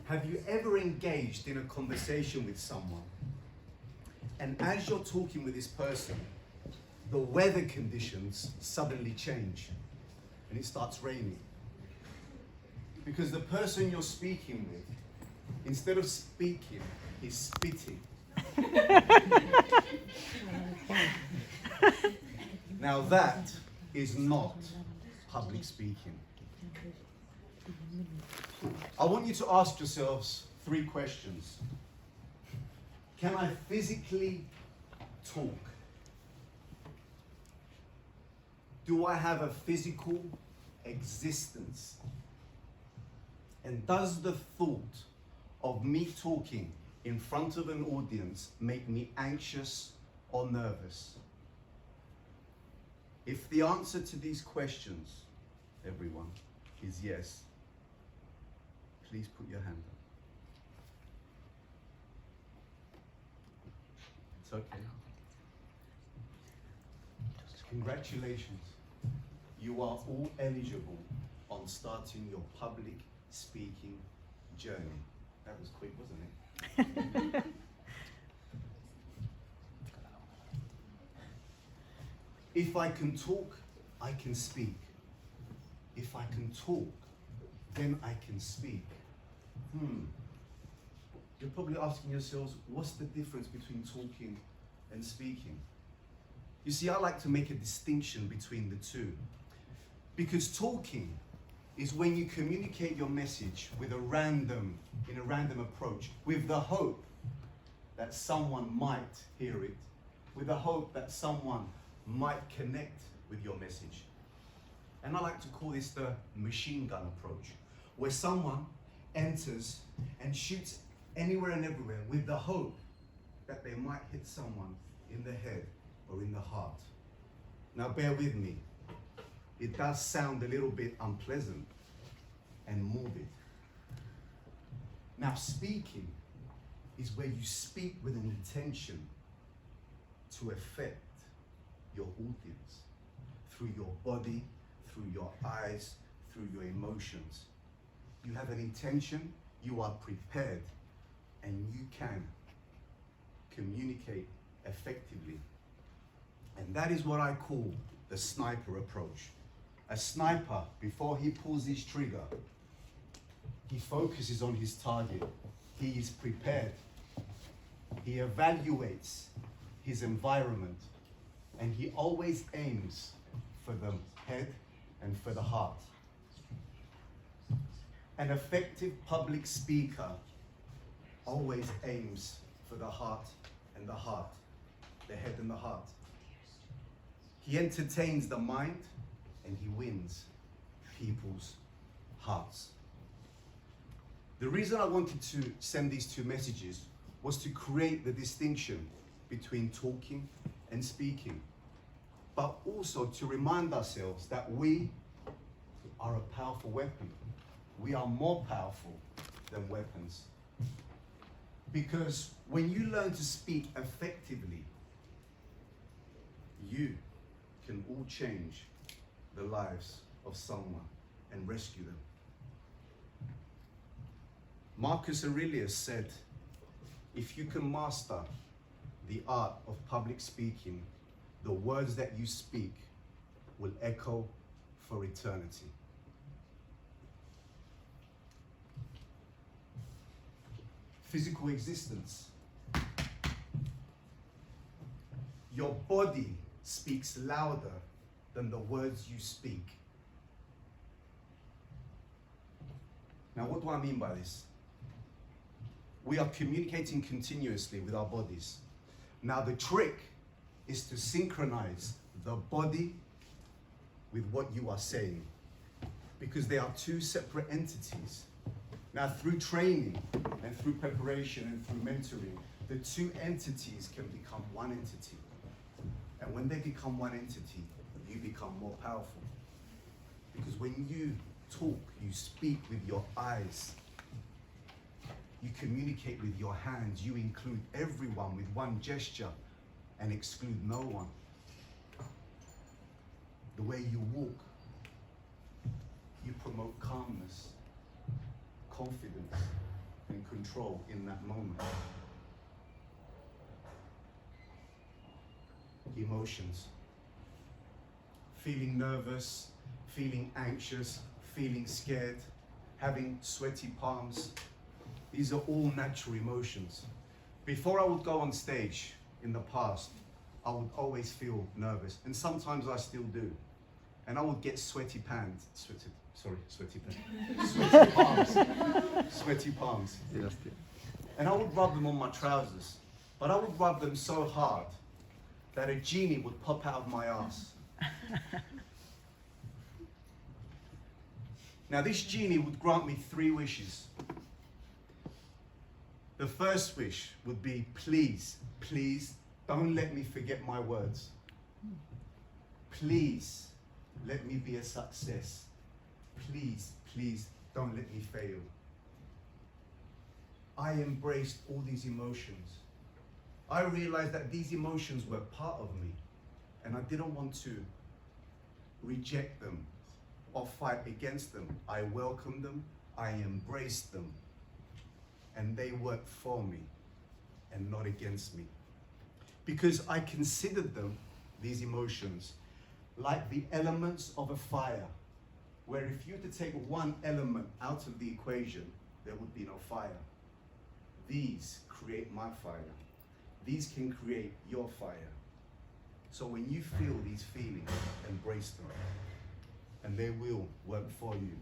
Have you ever engaged in a conversation with someone, and as you're talking with this person, the weather conditions suddenly change and it starts raining? Because the person you're speaking with, instead of speaking, is spitting. Now that is not public speaking. I want you to ask yourselves 3 questions. Can I physically talk? Do I have a physical existence? And does the thought of me talking in front of an audience make me anxious or nervous? If the answer to these questions, everyone, is yes, please put your hand up. It's okay. Congratulations. You are all eligible on starting your public speaking journey. That was quick, wasn't it? If I can talk, I can speak. If I can talk, then I can speak. You're probably asking yourselves, what's the difference between talking and speaking? You see, I like to make a distinction between the two. Because talking is when you communicate your message in a random approach, with the hope that someone might hear it, with the hope that someone might connect with your message. And I like to call this the machine gun approach, where someone enters and shoots anywhere and everywhere with the hope that they might hit someone in the head or in the heart. Now bear with me. It does sound a little bit unpleasant and morbid. Now speaking is where you speak with an intention to affect your audience through your body, through your eyes, through your emotions. You have an intention, you are prepared, and you can communicate effectively. And that is what I call the sniper approach. A sniper, before he pulls his trigger, he focuses on his target. He is prepared. He evaluates his environment, and he always aims for the head and for the heart. An effective public speaker always aims for the heart and the heart, the head and the heart. He entertains the mind and he wins people's hearts. The reason I wanted to send these 2 messages was to create the distinction between talking and speaking, but also to remind ourselves that we are a powerful weapon. We are more powerful than weapons. Because when you learn to speak effectively, you can all change the lives of someone and rescue them. Marcus Aurelius said, if you can master the art of public speaking, the words that you speak will echo for eternity. Physical existence. Your body speaks louder than the words you speak. Now, what do I mean by this? We are communicating continuously with our bodies. Now, the trick is to synchronize the body with what you are saying, because they are 2 separate entities. Now, through training and through preparation and through mentoring, the 2 entities can become one entity. And when they become one entity, you become more powerful. Because when you talk, you speak with your eyes. You communicate with your hands. You include everyone with one gesture and exclude no one. The way you walk, you promote calmness, confidence, and control in that moment. Emotions. Feeling nervous, feeling anxious, feeling scared, having sweaty palms. These are all natural emotions. Before I would go on stage in the past, I would always feel nervous, and sometimes I still do. And I would get sweaty palms. Sweaty palms. Sweaty palms. And I would rub them on my trousers. But I would rub them so hard that a genie would pop out of my ass. Now this genie would grant me 3 wishes. The first wish would be, please, please, don't let me forget my words. Please, let me be a success. Please, please, don't let me fail. I embraced all these emotions. I realized that these emotions were part of me, and I didn't want to reject them or fight against them. I welcomed them, I embraced them, and they worked for me and not against me. Because I considered them, these emotions, like the elements of a fire, where if you were to take one element out of the equation, there would be no fire. These create my fire. These can create your fire. So when you feel these feelings, embrace them, and they will work for you.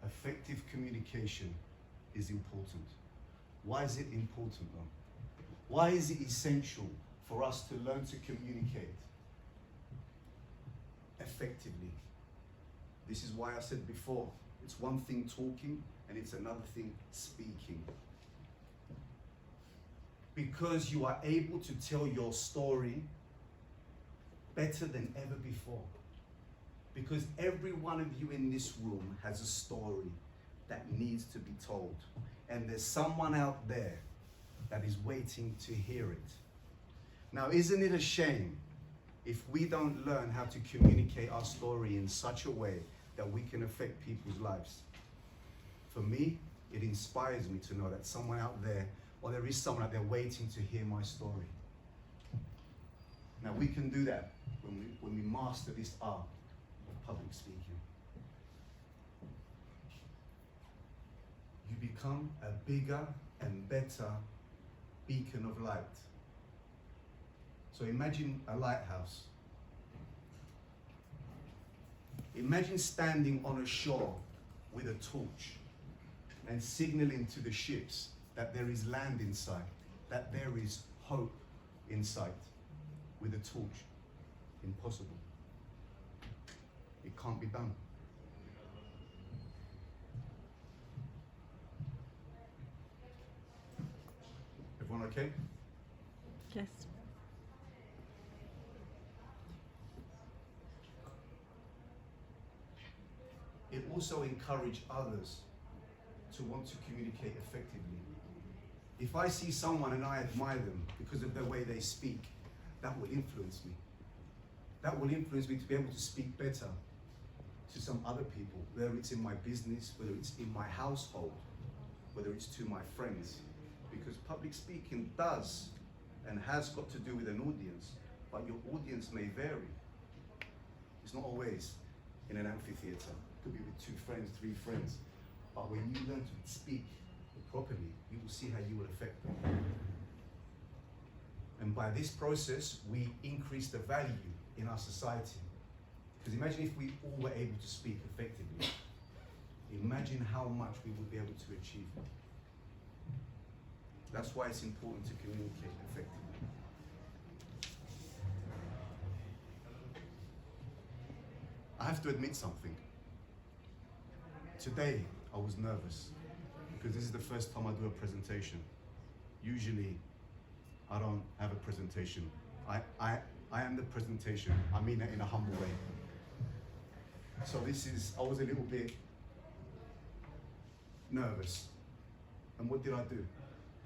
Effective communication is important. Why is it important though? Why is it essential for us to learn to communicate effectively? This is why I said before, it's one thing talking and it's another thing speaking. Because you are able to tell your story better than ever before. Because every one of you in this room has a story that needs to be told. And there's someone out there that is waiting to hear it. Now, isn't it a shame if we don't learn how to communicate our story in such a way that we can affect people's lives? For me, it inspires me to know that someone out there, or there is someone out there waiting to hear my story. Now, we can do that when we master this art of public speaking. You become a bigger and better beacon of light. So imagine a lighthouse. Imagine standing on a shore with a torch and signaling to the ships that there is land in sight, that there is hope in sight. With a torch. Impossible. It can't be done. Everyone okay? Yes. It also encourages others to want to communicate effectively. If I see someone and I admire them because of the way they speak, that will influence me. That will influence me to be able to speak better to some other people, whether it's in my business, whether it's in my household, whether it's to my friends. Because public speaking does and has got to do with an audience, but your audience may vary. It's not always in an amphitheater. It could be with 2 friends, 3 friends. But when you learn to speak properly, you will see how you will affect them. And by this process, we increase the value in our society. Because imagine if we all were able to speak effectively. Imagine how much we would be able to achieve. That's why it's important to communicate effectively. I have to admit something. Today, I was nervous because this is the first time I do a presentation. Usually, I don't have a presentation. I am the presentation. I mean it in a humble way. So I was a little bit nervous. And what did I do?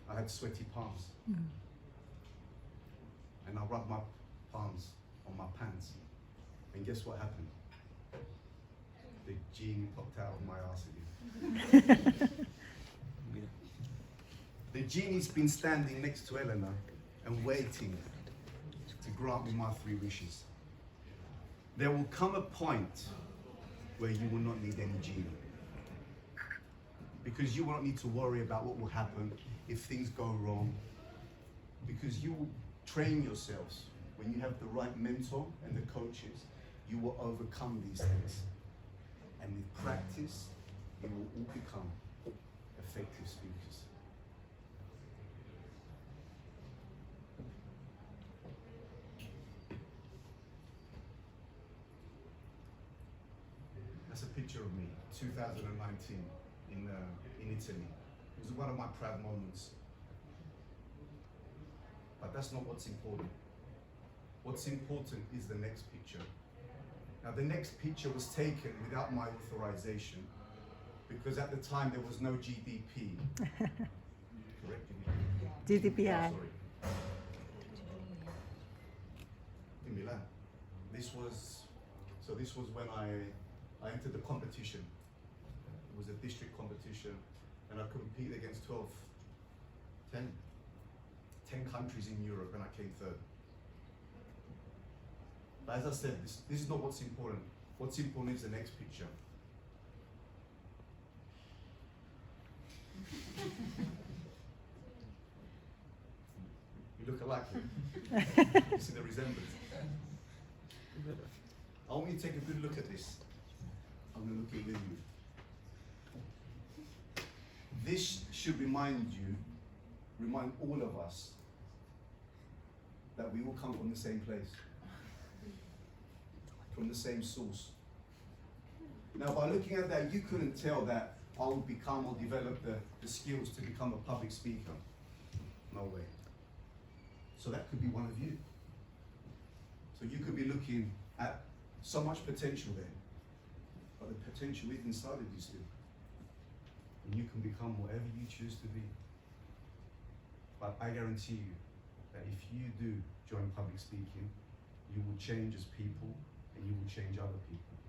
I had sweaty palms. And I rubbed my palms on my pants. And guess what happened? The genie popped out of my arse again. The genie's been standing next to Eleanor and waiting to grant me my 3 wishes. There will come a point where you will not need any genie. Because you won't need to worry about what will happen if things go wrong. Because you will train yourselves. When you have the right mentor and the coaches, you will overcome these things. And with practice, you will all become effective speakers. That's a picture of me, 2019, in Italy. It was one of my proud moments. But that's not what's important. What's important is the next picture. Now, the next picture was taken without my authorization because at the time there was no GDP. Correct? GDPR. Oh, sorry. In Milan. This was when I entered the competition. It was a district competition and I competed against 10 countries in Europe and I came 3rd. But as I said, this is not what's important. What's important is the next picture. You look alike. You see the resemblance. I want you to take a good look at this. I'm going to look at it with you. This should remind all of us that we all come from the same place, from the same source. Now, by looking at that, you couldn't tell that I would become or develop the skills to become a public speaker. No way. So that could be one of you. So you could be looking at so much potential there, but the potential is inside of you still. And you can become whatever you choose to be. But I guarantee you that if you do join public speaking, you will change as people and you will change other people.